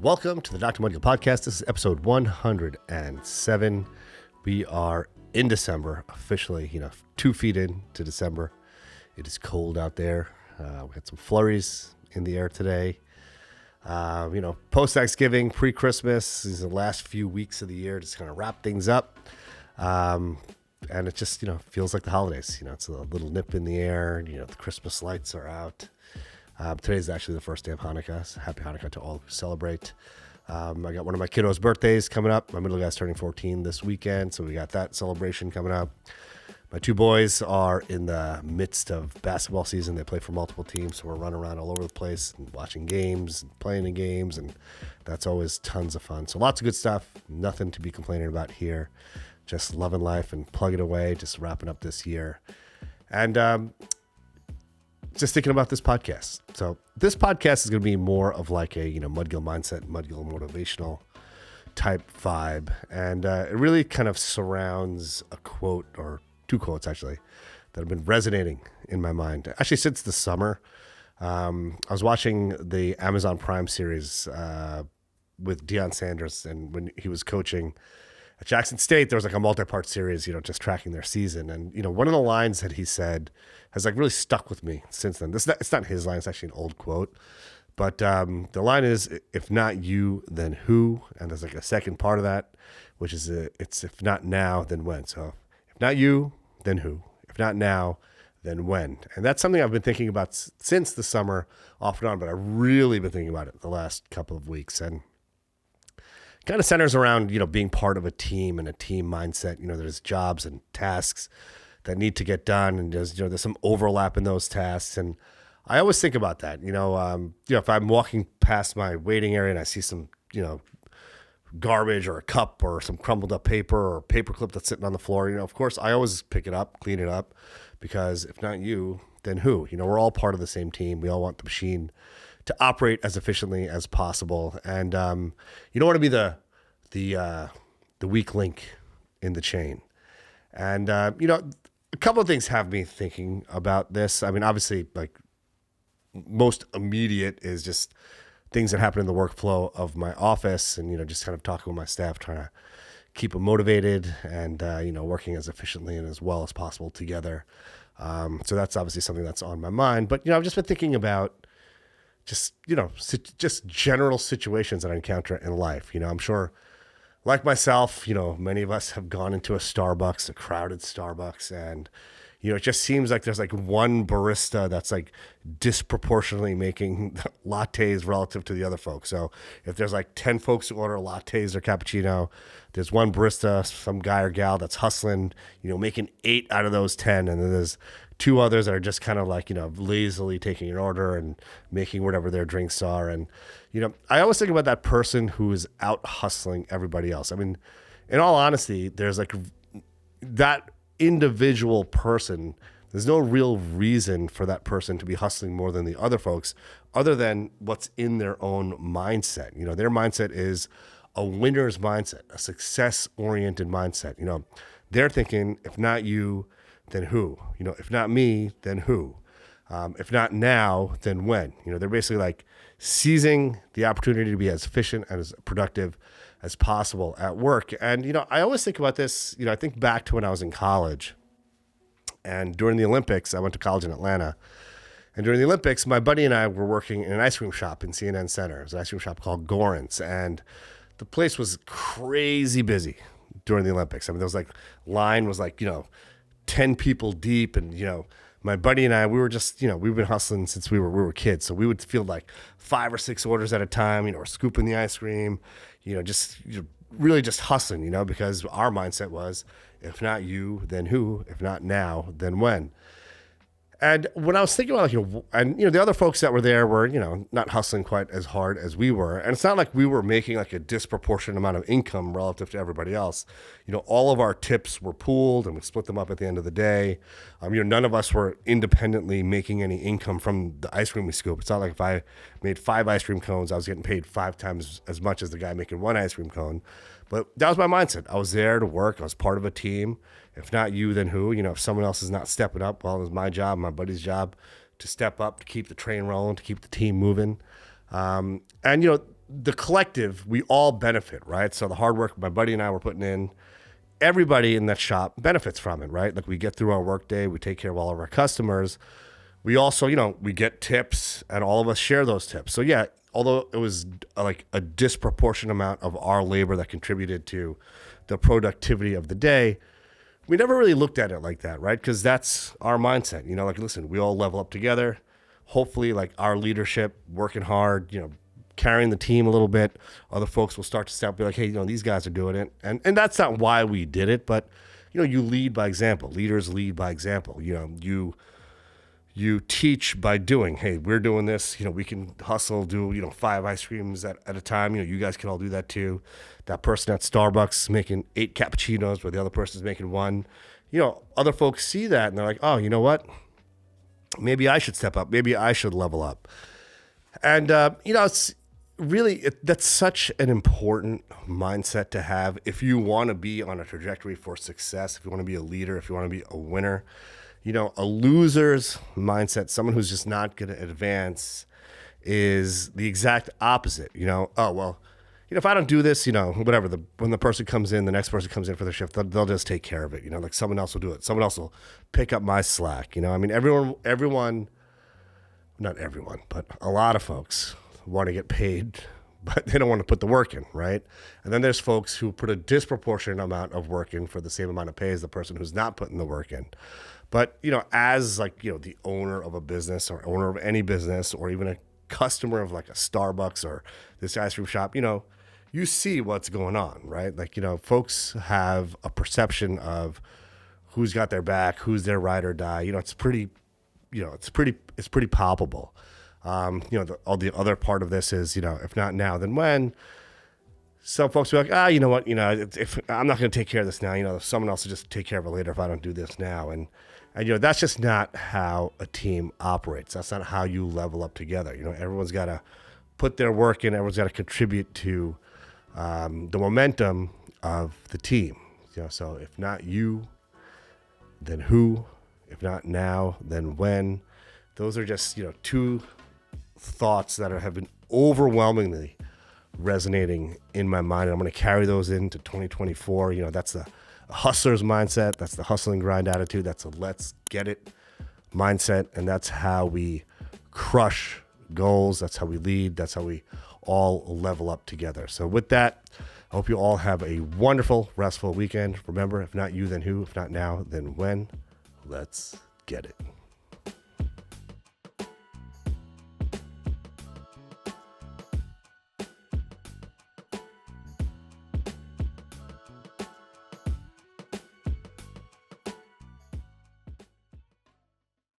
Welcome to the Dr. Mudgil podcast. This is episode 107. We are in December, officially, 2 feet into December. It is cold out there. We had some flurries in the air today. Post-Thanksgiving, pre-Christmas, these are the last few weeks of the year, just kind of wrap things up. And it just, feels like the holidays. It's a little nip in the air. The Christmas lights are out. Today is actually the first day of Hanukkah. So happy Hanukkah to all who celebrate. I got one of my kiddos' birthdays coming up. My middle guy's turning 14 this weekend, so we got that celebration coming up. My 2 boys are in the midst of basketball season. They play for multiple teams, so we're running around all over the place and watching games and playing in games, and that's always tons of fun. So lots of good stuff. Nothing to be complaining about here. Just loving life and plugging away, just wrapping up this year. And just thinking about this podcast. So this podcast is going to be more of like a, Mudgil mindset, Mudgil motivational type vibe. And it really kind of surrounds a quote, or 2 quotes actually, that have been resonating in my mind. Actually, since the summer, I was watching the Amazon Prime series with Deion Sanders. And when he was coaching at Jackson State, there was like a multi-part series, just tracking their season. And, one of the lines that he said has like really stuck with me since then. It's not his line, it's actually an old quote. But the line is, if not you, then who? And there's like a second part of that, which is, it's if not now, then when? So if not you, then who? If not now, then when? And that's something I've been thinking about since the summer, off and on, but I've really been thinking about it the last couple of weeks. And kind of centers around, being part of a team and a team mindset. There's jobs and tasks that need to get done, and there's some overlap in those tasks. And I always think about that. If I'm walking past my waiting area and I see some, garbage or a cup or some crumbled up paper or paper clip that's sitting on the floor, of course I always pick it up, clean it up, because if not you, then who? We're all part of the same team. We all want the machine to operate as efficiently as possible. And you don't want to be the weak link in the chain. And, a couple of things have me thinking about this. I mean, obviously, like most immediate is just things that happen in the workflow of my office and, just kind of talking with my staff, trying to keep them motivated and, working as efficiently and as well as possible together. So that's obviously something that's on my mind. But, I've just been thinking about just general situations that I encounter in life. I'm sure, like myself, many of us have gone into a Starbucks, a crowded Starbucks, and, it just seems like there's like one barista that's like disproportionately making lattes relative to the other folks. So if there's like 10 folks who order lattes or cappuccino, there's one barista, some guy or gal that's hustling, making 8 out of those 10. And then there's 2 others that are just kind of like, lazily taking an order and making whatever their drinks are. And, I always think about that person who is out hustling everybody else. I mean, in all honesty, there's like that individual person, there's no real reason for that person to be hustling more than the other folks, other than what's in their own mindset. Their mindset is a winner's mindset, a success-oriented mindset. They're thinking, if not you, then who? If not me, then who? If not now, then when? They're basically like seizing the opportunity to be as efficient and as productive as possible at work. And, I always think about this, I think back to when I was in college, and during the Olympics, I went to college in Atlanta. And during the Olympics, my buddy and I were working in an ice cream shop in CNN Center. It was an ice cream shop called Gorin's. And the place was crazy busy during the Olympics. I mean, there was like, line was like, 10 people deep. And, my buddy and I, we were just, we've been hustling since we were kids. So we would field like 5 or 6 orders at a time, or scooping the ice cream, really just hustling, because our mindset was, if not you, then who? If not now, then when? And when I was thinking about, the other folks that were there were, not hustling quite as hard as we were. And it's not like we were making like a disproportionate amount of income relative to everybody else. All of our tips were pooled and we split them up at the end of the day. None of us were independently making any income from the ice cream we scoop. It's not like if I made 5 ice cream cones, I was getting paid 5 times as much as the guy making 1 ice cream cone. But that was my mindset. I was there to work. I was part of a team. If not you, then who? If someone else is not stepping up, well, it was my job, my buddy's job to step up, to keep the train rolling, to keep the team moving. And the collective, we all benefit, right? So the hard work my buddy and I were putting in, everybody in that shop benefits from it, right? Like we get through our workday, we take care of all of our customers. We also, we get tips and all of us share those tips. So yeah, although it was like a disproportionate amount of our labor that contributed to the productivity of the day, we never really looked at it like that, right? Because that's our mindset. Like, listen, we all level up together. Hopefully, like our leadership, working hard, carrying the team a little bit. Other folks will start to step, be like, hey, these guys are doing it. And that's not why we did it, but, you lead by example. Leaders lead by example. You teach by doing. Hey, we're doing this. We can hustle, do 5 ice creams at a time. You guys can all do that too. That person at Starbucks making 8 cappuccinos where the other person's making 1. Other folks see that and they're like, oh, you know what? Maybe I should step up. Maybe I should level up. And it's really that's such an important mindset to have if you want to be on a trajectory for success. If you want to be a leader, if you want to be a winner. A loser's mindset, someone who's just not going to advance, is the exact opposite. Oh, well, if I don't do this, whatever, when the person comes in, the next person comes in for their shift, they'll just take care of it. Like someone else will do it. Someone else will pick up my slack. Everyone, not everyone, but a lot of folks want to get paid, but they don't want to put the work in, right? And then there's folks who put a disproportionate amount of work in for the same amount of pay as the person who's not putting the work in. But, as the owner of a business or owner of any business or even a customer of like a Starbucks or this ice cream shop, you see what's going on, right? Folks have a perception of who's got their back, who's their ride or die. It's pretty palpable. All the other part of this is, if not now, then when? Some folks will be like, you know what, if I'm not going to take care of this now, someone else will just take care of it later if I don't do this now. And that's just not how a team operates. That's not how you level up together. Everyone's got to put their work in. Everyone's got to contribute to the momentum of the team. So if not you, then who? If not now, then when? Those are just, 2 thoughts that have been overwhelmingly resonating in my mind. I'm going to carry those into 2024. That's the hustler's mindset. That's the hustle and grind attitude. That's a let's get it mindset. And that's how we crush goals. That's how we lead. That's how we all level up together. So with that, I hope you all have a wonderful, restful weekend. Remember, if not you, then who? If not now, then when? Let's get it.